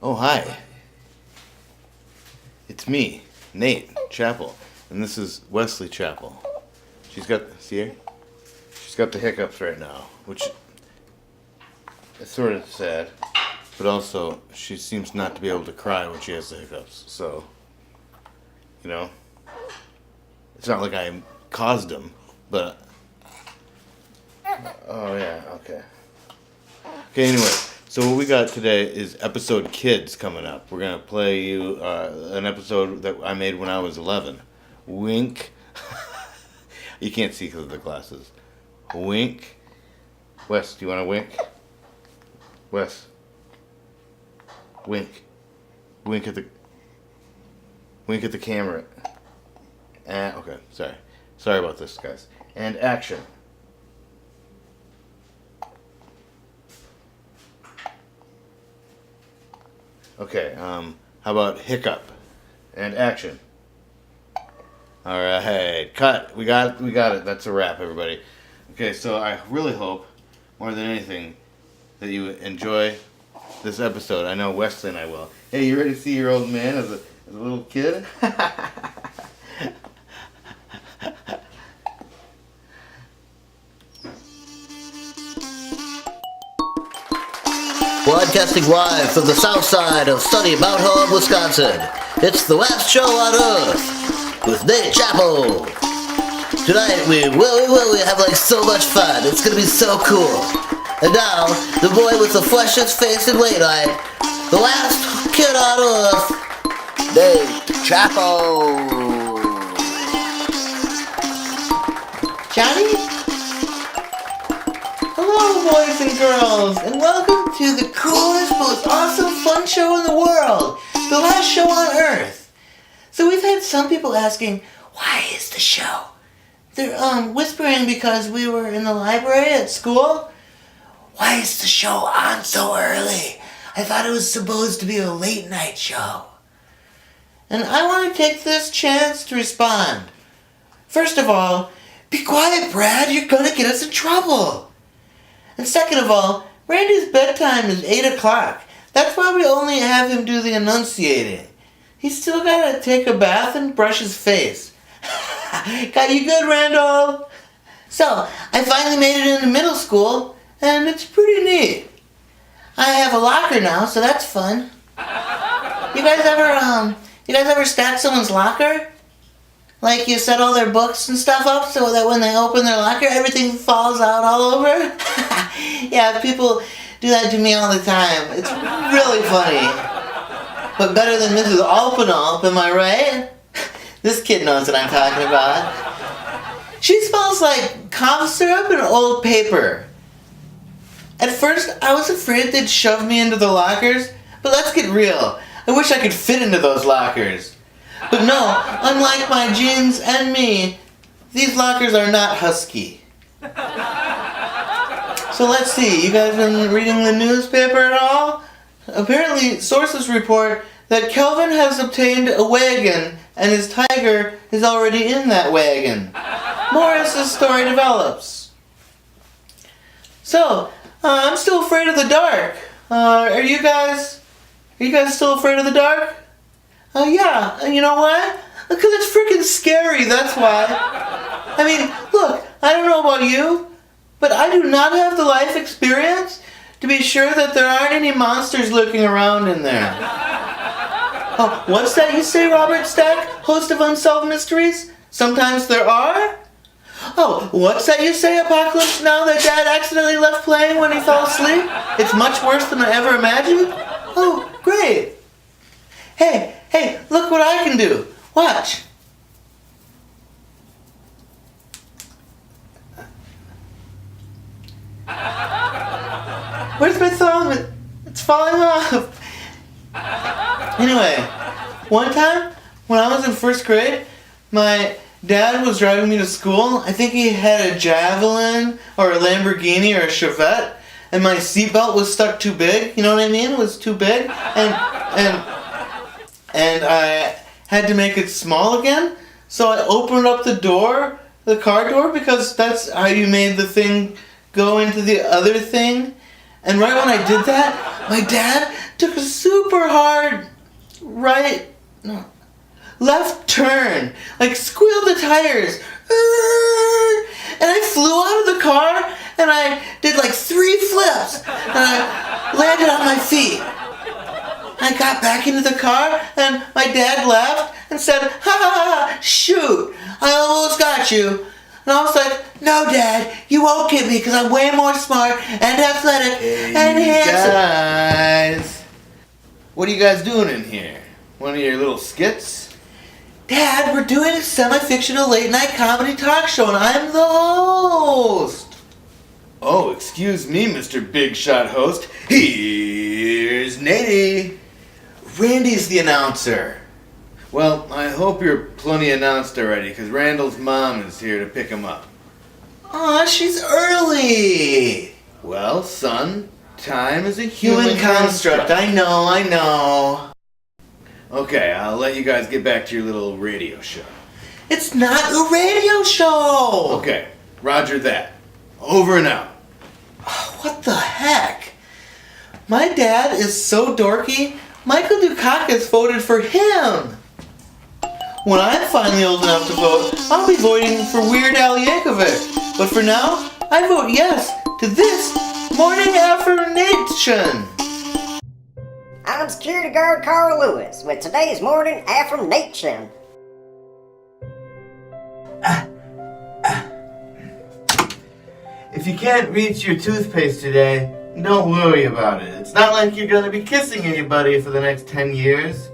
Oh, hi. It's me, Nate Chappell, and this is Wesley Chappell. She's got, see her? She's got the hiccups right now, which is sort of sad, but also she seems not to be able to cry when she has the hiccups, so, you know, it's not like I caused them, but, oh yeah, okay. Okay, anyway. So what we got today is episode Kids coming up. We're going to play you an episode that I made when I was 11. Wink. You can't see because of the glasses. Wink. Wes, do you want to wink? Wes. Wink. Wink at the camera. Okay, sorry. Sorry about this, guys. And action. Okay, how about hiccup and action? All right, cut. We got it. That's a wrap, everybody. Okay, so I really hope, more than anything, that you enjoy this episode. I know Wesley and I will. Hey, you ready to see your old man as a little kid? Broadcasting live from the south side of sunny Mount Horeb, Wisconsin. It's the last show on Earth with Nate Chappell. Tonight we have like so much fun. It's gonna be so cool. And now, the boy with the fleshless face in late night, the last kid on Earth, Nate Chappell. Johnny? Hello, boys and girls, and welcome to the coolest, most awesome, fun show in the world, the last show on Earth. So we've had some people asking, why is the show? They're whispering because we were in the library at school. Why is the show on so early? I thought it was supposed to be a late night show. And I want to take this chance to respond. First of all, be quiet, Brad, you're gonna get us in trouble. And second of all, Randy's bedtime is 8 o'clock. That's why we only have him do the enunciating. He's still gotta take a bath and brush his face. Got you good, Randall? So, I finally made it into middle school, and it's pretty neat. I have a locker now, so that's fun. You guys ever stack someone's locker? Like you set all their books and stuff up so that when they open their locker, everything falls out all over? Yeah, people do that to me all the time. It's really funny. But better than Mrs. Alpenalp, am I right? This kid knows what I'm talking about. She smells like cough syrup and old paper. At first, I was afraid they'd shove me into the lockers, but let's get real. I wish I could fit into those lockers. But no, unlike my jeans and me, these lockers are not husky. So let's see, you guys been reading the newspaper at all? Apparently, sources report that Kelvin has obtained a wagon and his tiger is already in that wagon. More as this story develops. So, I'm still afraid of the dark. Are you guys still afraid of the dark? Yeah, and you know why? Because it's freaking scary, that's why. I mean, look, I don't know about you, but I do not have the life experience to be sure that there aren't any monsters lurking around in there. Oh, what's that you say, Robert Stack, host of Unsolved Mysteries? Sometimes there are? Oh, what's that you say, Apocalypse Now, that Dad accidentally left playing when he fell asleep? It's much worse than I ever imagined? Oh, great. Hey, look what I can do. Watch. Where's my thumb? It's falling off. Anyway, one time when I was in first grade, my dad was driving me to school. I think he had a Javelin or a Lamborghini or a Chevette, and my seatbelt was stuck too big. You know what I mean? It was too big, and I had to make it small again. So I opened up the door, the car door, because that's how you made the thing go into the other thing. And right when I did that, my dad took a super hard left turn, like squealed the tires. And I flew out of the car and I did like 3 flips and I landed on my feet. I got back into the car and my dad laughed and said, "Ha ha ha, shoot, I almost got you." And I was like, "No, Dad, you won't get me because I'm way more smart and athletic and handsome." Guys, what are you guys doing in here? One of your little skits? Dad, we're doing a semi-fictional late-night comedy talk show and I'm the host. Oh, excuse me, Mr. Big Shot Host. Here's Nady. Randy's the announcer. Well, I hope you're plenty announced already, because Randall's mom is here to pick him up. Aw, she's early. Well, son, time is a Human construct, I know. Okay, I'll let you guys get back to your little radio show. It's not a radio show. Okay, roger that. Over and out. What the heck? My dad is so dorky, Michael Dukakis voted for him. When I'm finally old enough to vote, I'll be voting for Weird Al Yankovic. But for now, I vote yes to this morning affirmation. I'm security guard Carl Lewis with today's morning affirmation. If you can't reach your toothpaste today, don't worry about it. It's not like you're gonna be kissing anybody for the next 10 years.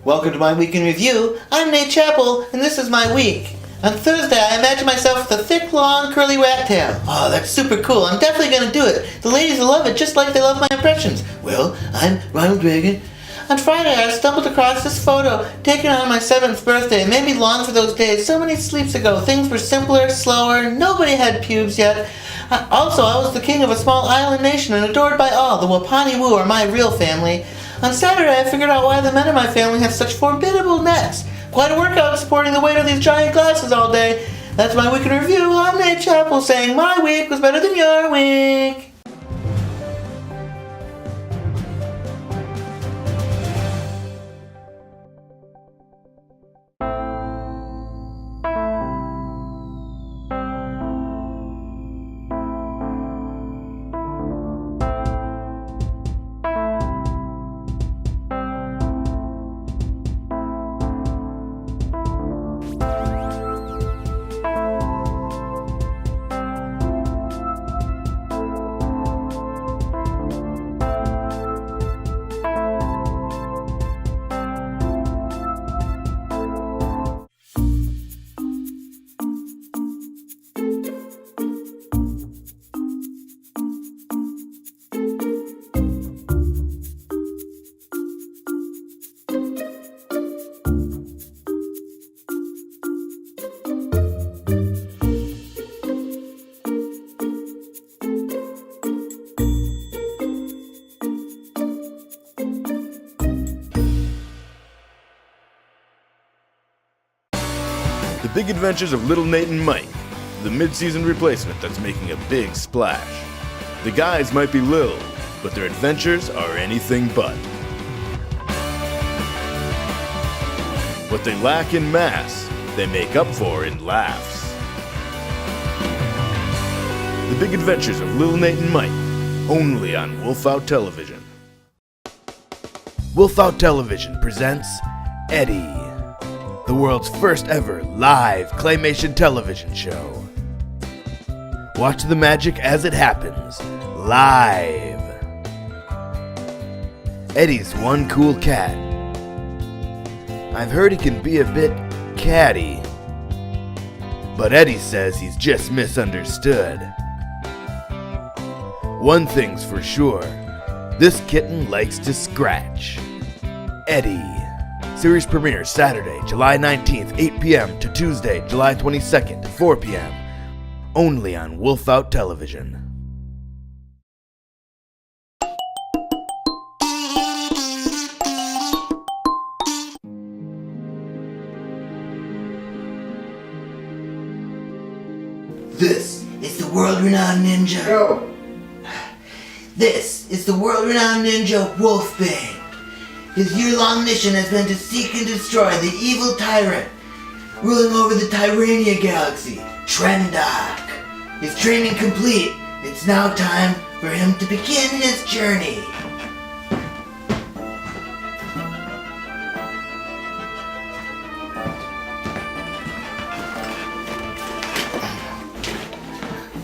Welcome to my week in review. I'm Nate Chappell, and this is my week. On Thursday, I imagined myself with a thick, long, curly rat tail. Oh, that's super cool. I'm definitely gonna do it. The ladies will love it just like they love my impressions. Well, I'm Ronald Reagan. On Friday, I stumbled across this photo taken on my 7th birthday. It made me long for those days. So many sleeps ago. Things were simpler, slower. Nobody had pubes yet. Also, I was the king of a small island nation and adored by all. The Wapani Wu are my real family. On Saturday, I figured out why the men in my family have such formidable necks. Quite a workout supporting the weight of these giant glasses all day. That's my week in review. I'm Nate Chappell saying my week was better than your week. The Big Adventures of Little Nate and Mike, the mid-season replacement that's making a big splash. The guys might be little, but their adventures are anything but. What they lack in mass, they make up for in laughs. The Big Adventures of Little Nate and Mike, only on Wolf Out Television. Wolf Out Television presents Eddie, the world's first ever live claymation television show. Watch the magic as it happens, live. Eddie's one cool cat. I've heard he can be a bit catty, but Eddie says he's just misunderstood. One thing's for sure, this kitten likes to scratch. Eddie. Series premieres Saturday, July 19th, 8 p.m. to Tuesday, July 22nd, 4 p.m. Only on Wolf Out Television. This is the world-renowned ninja. Go. This is the world-renowned ninja Wolfbane. His year-long mission has been to seek and destroy the evil tyrant ruling over the Tyrania galaxy, Trendok. His training complete, it's now time for him to begin his journey.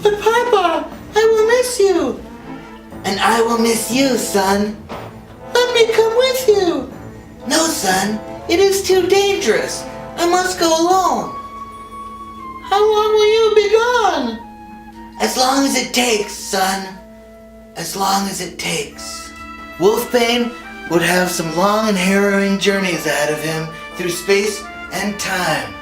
But Papa, I will miss you. And I will miss you, son. Let me come with you. No, son, it is too dangerous. I must go alone. How long will you be gone? As long as it takes, son. As long as it takes. Wolfbane would have some long and harrowing journeys ahead of him through space and time.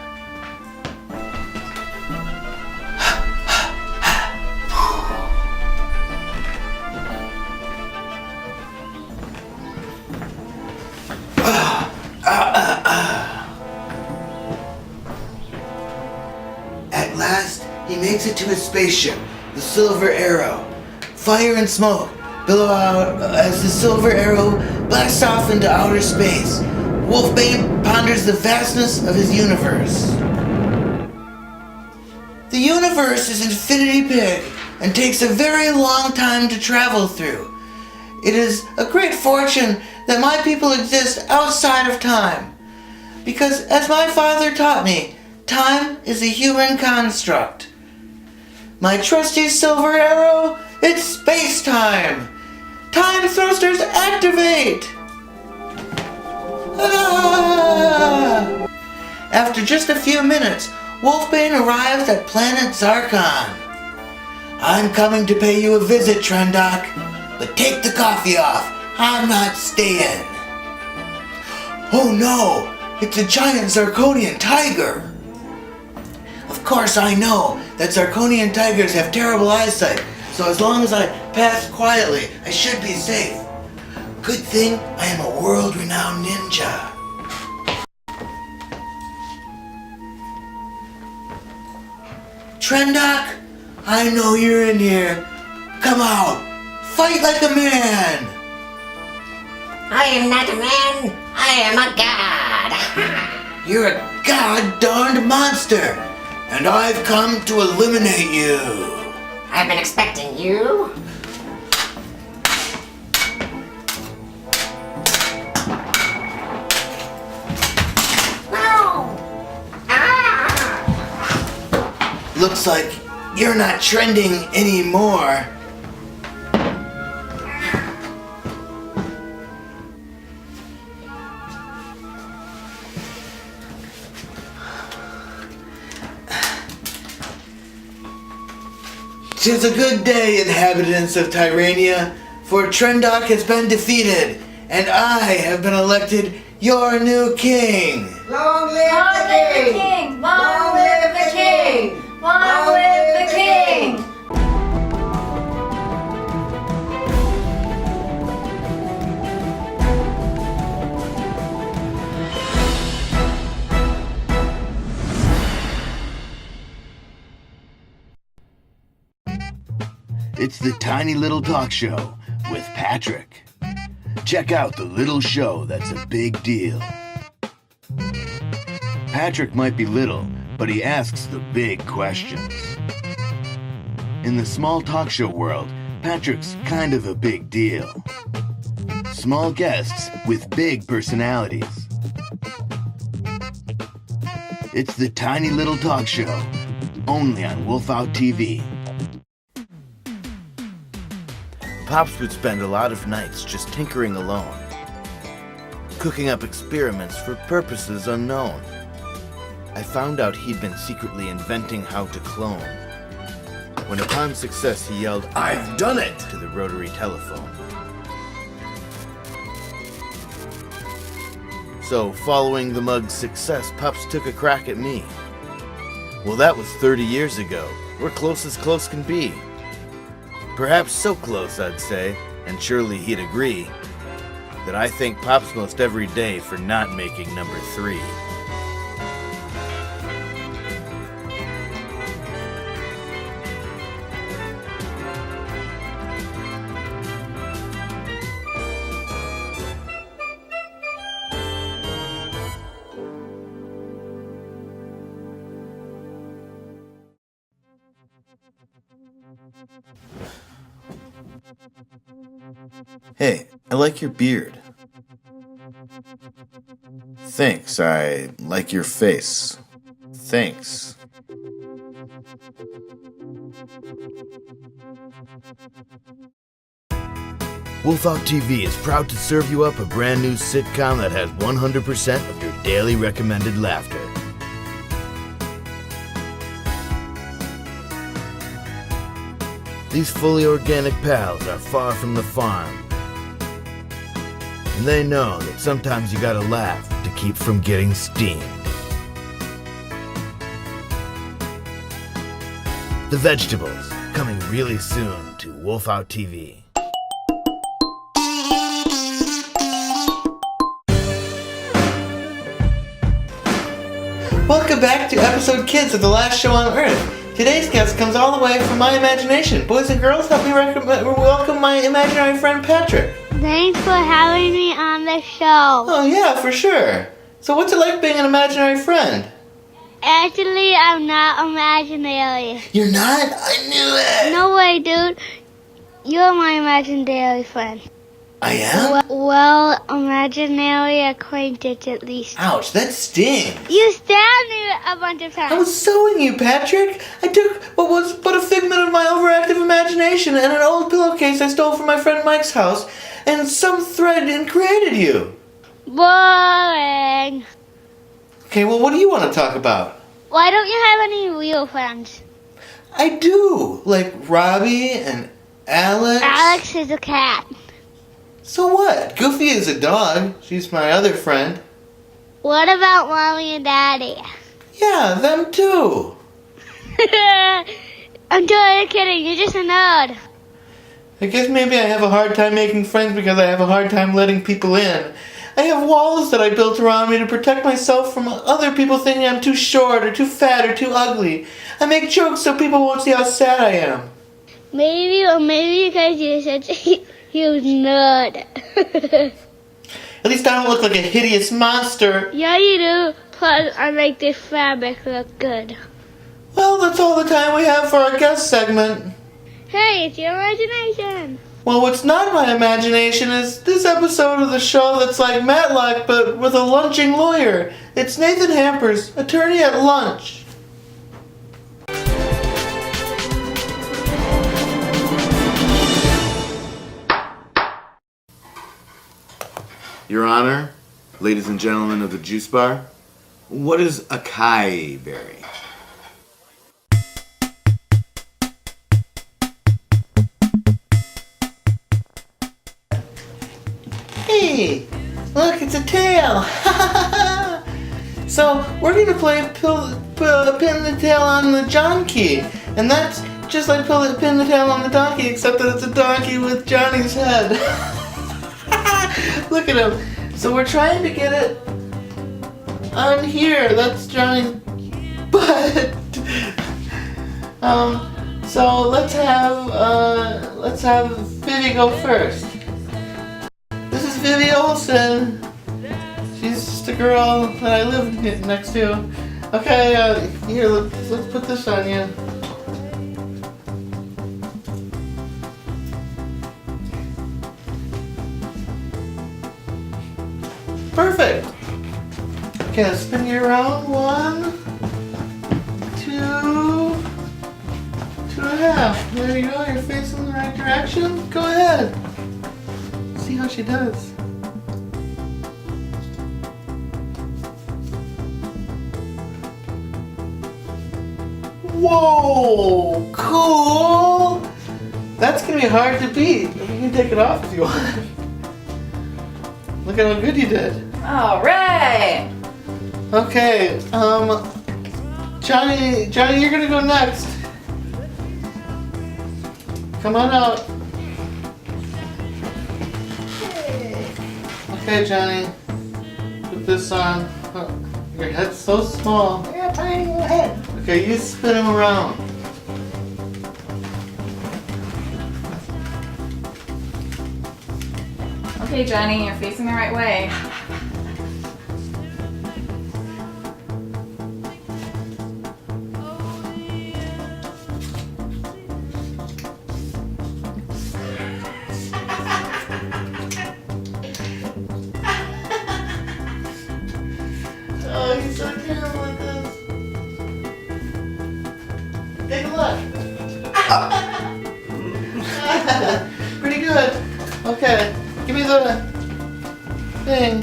At last, he makes it to his spaceship, the Silver Arrow. Fire and smoke billow out as the Silver Arrow blasts off into outer space. Wolfbane ponders the vastness of his universe. The universe is infinity big and takes a very long time to travel through. It is a great fortune that my people exist outside of time. Because as my father taught me, time is a human construct. My trusty Silver Arrow, it's space-time! Time thrusters activate! Ah! After just a few minutes, Wolfbane arrives at planet Zarkon. I'm coming to pay you a visit, Trendok, but take the coffee off. I'm not staying. Oh no! It's a giant Zarkonian tiger! Of course I know that Zarkonian tigers have terrible eyesight, so as long as I pass quietly, I should be safe. Good thing I am a world-renowned ninja. Trendok, I know you're in here. Come out! Fight like a man! I am not a man. I am a god. You're a god-darned monster, and I've come to eliminate you. I've been expecting you. No! Ah! Looks like you're not trending anymore. Tis a good day, inhabitants of Tyrania, for Trendok has been defeated, and I have been elected your new king. Long live the king! Long live the king! Long live the king! It's the Tiny Little Talk Show with Patrick. Check out the little show that's a big deal. Patrick might be little, but he asks the big questions. In the small talk show world, Patrick's kind of a big deal. Small guests with big personalities. It's the Tiny Little Talk Show, only on Wolf Out TV. Pops would spend a lot of nights just tinkering alone, cooking up experiments for purposes unknown. I found out he'd been secretly inventing how to clone. When upon success he yelled, "I've done it!" to the rotary telephone. So, following the mug's success, Pops took a crack at me. Well, that was 30 years ago. We're close as close can be. Perhaps so close, I'd say, and surely he'd agree, that I thank Pops most every day for not making number 3. Hey, I like your beard. Thanks, I like your face. Thanks. Wolfhawk TV is proud to serve you up a brand new sitcom that has 100% of your daily recommended laughter. These fully organic pals are far from the farm, and they know that sometimes you gotta laugh to keep from getting steamed. The Vegetables, coming really soon to Wolfhawk TV. Welcome back to episode Kids of the Last Show on Earth. Today's guest comes all the way from my imagination. Boys and girls, help me welcome my imaginary friend Patrick. Thanks for having me on the show. Oh yeah, for sure. So what's it like being an imaginary friend? Actually, I'm not imaginary. You're not? I knew it! No way, dude. You're my imaginary friend. I am? Well, imaginary acquaintance at least. Ouch, that stings. You stabbed me a bunch of I times. was sewing you, Patrick. I took what was but a figment of my overactive imagination and an old pillowcase I stole from my friend Mike's house and some thread and created you. Boring. Okay, well, what do you want to talk about? Why don't you have any real friends? I do. Like Robbie and Alex. Alex is a cat. So what? Goofy is a dog. She's my other friend. What about mommy and daddy? Yeah, them too. I'm totally kidding. You're just a nerd. I guess maybe I have a hard time making friends because I have a hard time letting people in. I have walls that I built around me to protect myself from other people thinking I'm too short or too fat or too ugly. I make jokes so people won't see how sad I am. Maybe because you're such a huge nerd. At least I don't look like a hideous monster. Yeah, you do. Plus, I make this fabric look good. Well, that's all the time we have for our guest segment. Hey, it's your imagination. Well, what's not my imagination is this episode of the show that's like Matlock, but with a lunching lawyer. It's Nathan Hampers, attorney at lunch. Your Honor, ladies and gentlemen of the juice bar, what is acai berry? Hey, look, it's a tail. So we're gonna play pin the tail on the donkey, and that's just like pin the tail on the donkey, except that it's a donkey with Johnny's head. Look at him. So we're trying to get it on here. That's Johnny's butt. So let's have Vivi go first. This is Vivi Olsen. She's just a girl that I live next to. Okay, here, let's put this on you. Perfect. Okay, let's spin you around. 1, 2, 2.5. There you go. You're facing the right direction. Go ahead. See how she does. Whoa! Cool! That's gonna be hard to beat. You can take it off if you want. Look at how good you did. All right. Okay, Johnny, you're gonna go next. Come on out. Okay, Johnny. Put this on. Oh, your head's so small. I got a tiny little head. Okay, you spin him around. Okay, Johnny, you're facing the right way. Oh, he's so terrible at this. Take a look. Pretty good. Okay, give me the thing.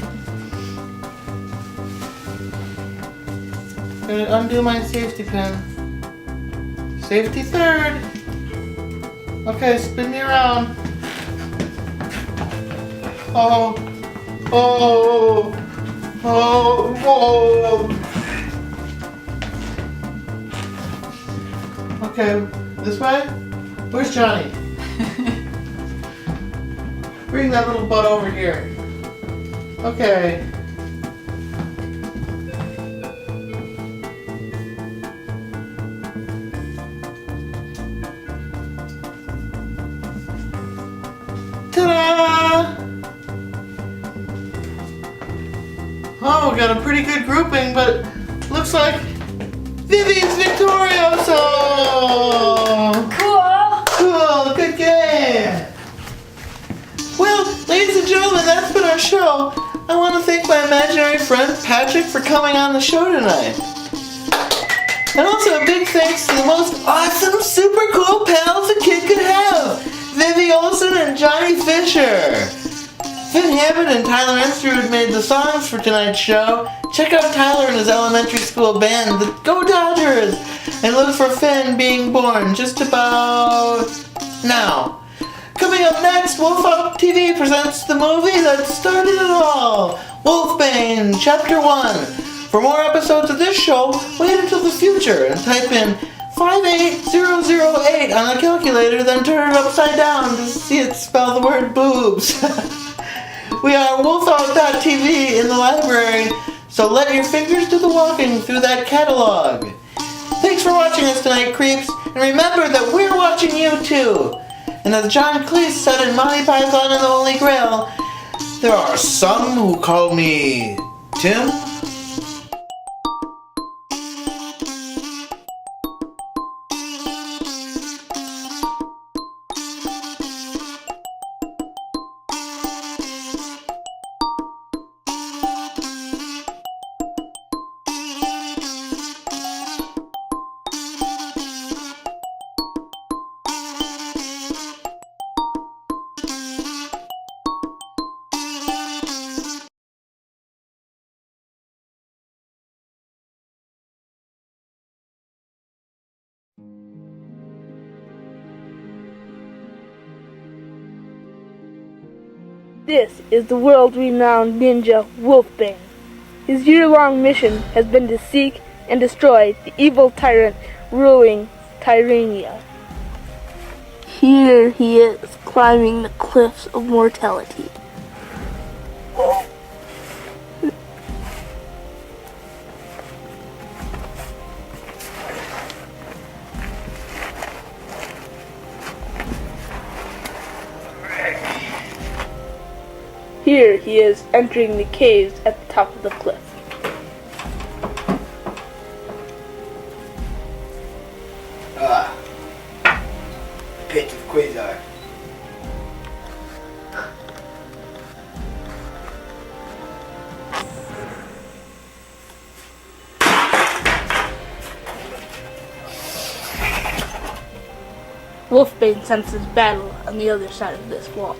Gonna undo my safety pin. Safety third. Okay, spin me around. Oh. Oh. Oh. Whoa. Okay, this way? Where's Johnny? Bring that little butt over here. Okay. Ta-da! Oh, we got a pretty good grouping, but looks like Vivi's victorioso! Cool. Cool, good game! Well, ladies and gentlemen, that's been our show. I want to thank my imaginary friend Patrick for coming on the show tonight. And also a big thanks to the most awesome, super cool pals a kid could have, Vivi Olson and Johnny Fisher. Finn Hammond and Tyler Enstrud made the songs for tonight's show. Check out Tyler and his elementary school band, the Go Dodgers, and look for Finn being born just about now. Coming up next, Wolf TV presents the movie that started it all, Wolfbane, Chapter 1. For more episodes of this show, wait until the future and type in 58008 on a calculator, then turn it upside down to see it spell the word boobs. We are wolfdog.tv in the library, so let your fingers do the walking through that catalog. Thanks for watching us tonight, creeps, and remember that we're watching you too. And as John Cleese said in Monty Python and the Holy Grail, there are some who call me Tim. This is the world-renowned ninja Wolfbane. His year-long mission has been to seek and destroy the evil tyrant ruling Tyrania. Here he is, climbing the cliffs of mortality. Here he is entering the caves at the top of the cliff. Pit of Quasar. Wolfbane senses battle on the other side of this wall.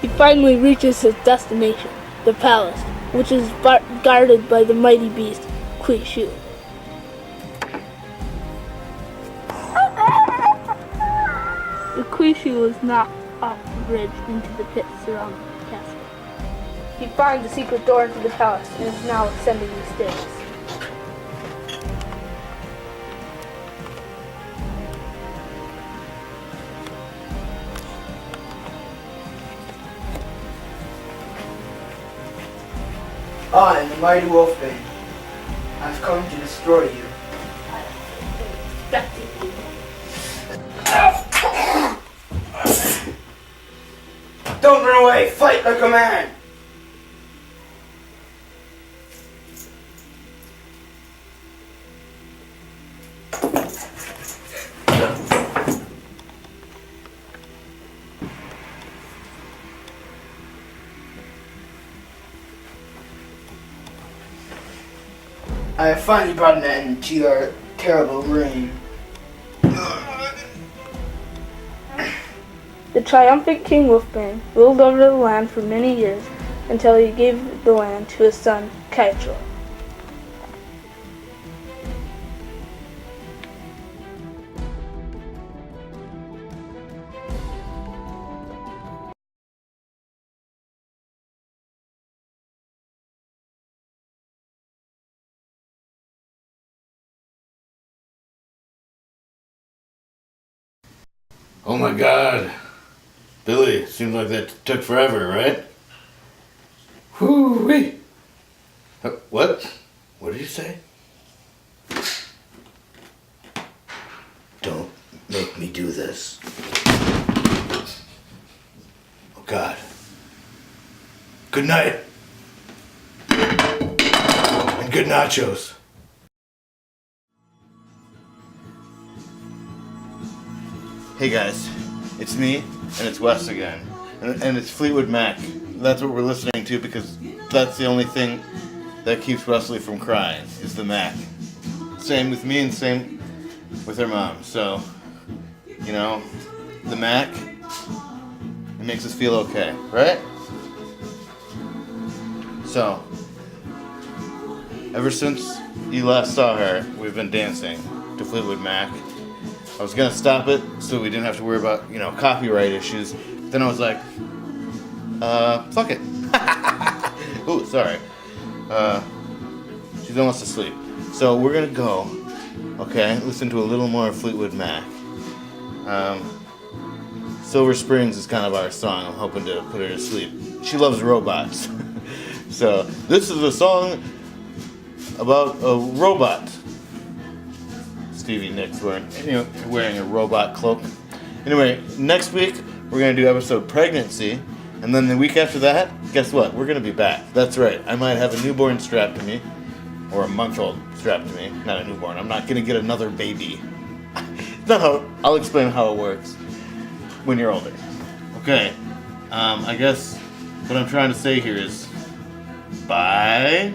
He finally reaches his destination, the palace, which is guarded by the mighty beast, Shu. Quishu was knocked off the bridge into the pit surrounding the castle. He finds a secret door into the palace and is now ascending the stairs. I am the mighty Wolfbane. I've come to destroy you. Don't run away! Fight like a man! I have finally brought an end to your terrible reign. The triumphant King Wolfbane ruled over the land for many years until he gave the land to his son, Kaitro. Oh my God. Billy, seems like that took forever, right? Whoo-wee. What? What did you say? Don't make me do this. Oh God. Good night. And good nachos. Hey guys, it's me, and it's Wes again. And it's Fleetwood Mac. That's what we're listening to because that's the only thing that keeps Wesley from crying, is the Mac. Same with me and same with her mom. So, you know, the Mac, it makes us feel okay, right? So, ever since you last saw her, we've been dancing to Fleetwood Mac. I was gonna stop it so we didn't have to worry about, copyright issues. Then I was like, fuck it. Ooh, sorry. She's almost asleep. So we're gonna go, okay, listen to a little more Fleetwood Mac. Silver Springs is kind of our song. I'm hoping to put her to sleep. She loves robots. So this is a song about a robot. Stevie Nicks wearing a robot cloak. Anyway, next week we're going to do episode Pregnancy, and then the week after that, guess what? We're going to be back. That's right. I might have a newborn strapped to me, or a month-old strapped to me. Not a newborn. I'm not going to get another baby. I'll explain how it works when you're older. Okay. I guess what I'm trying to say here is bye.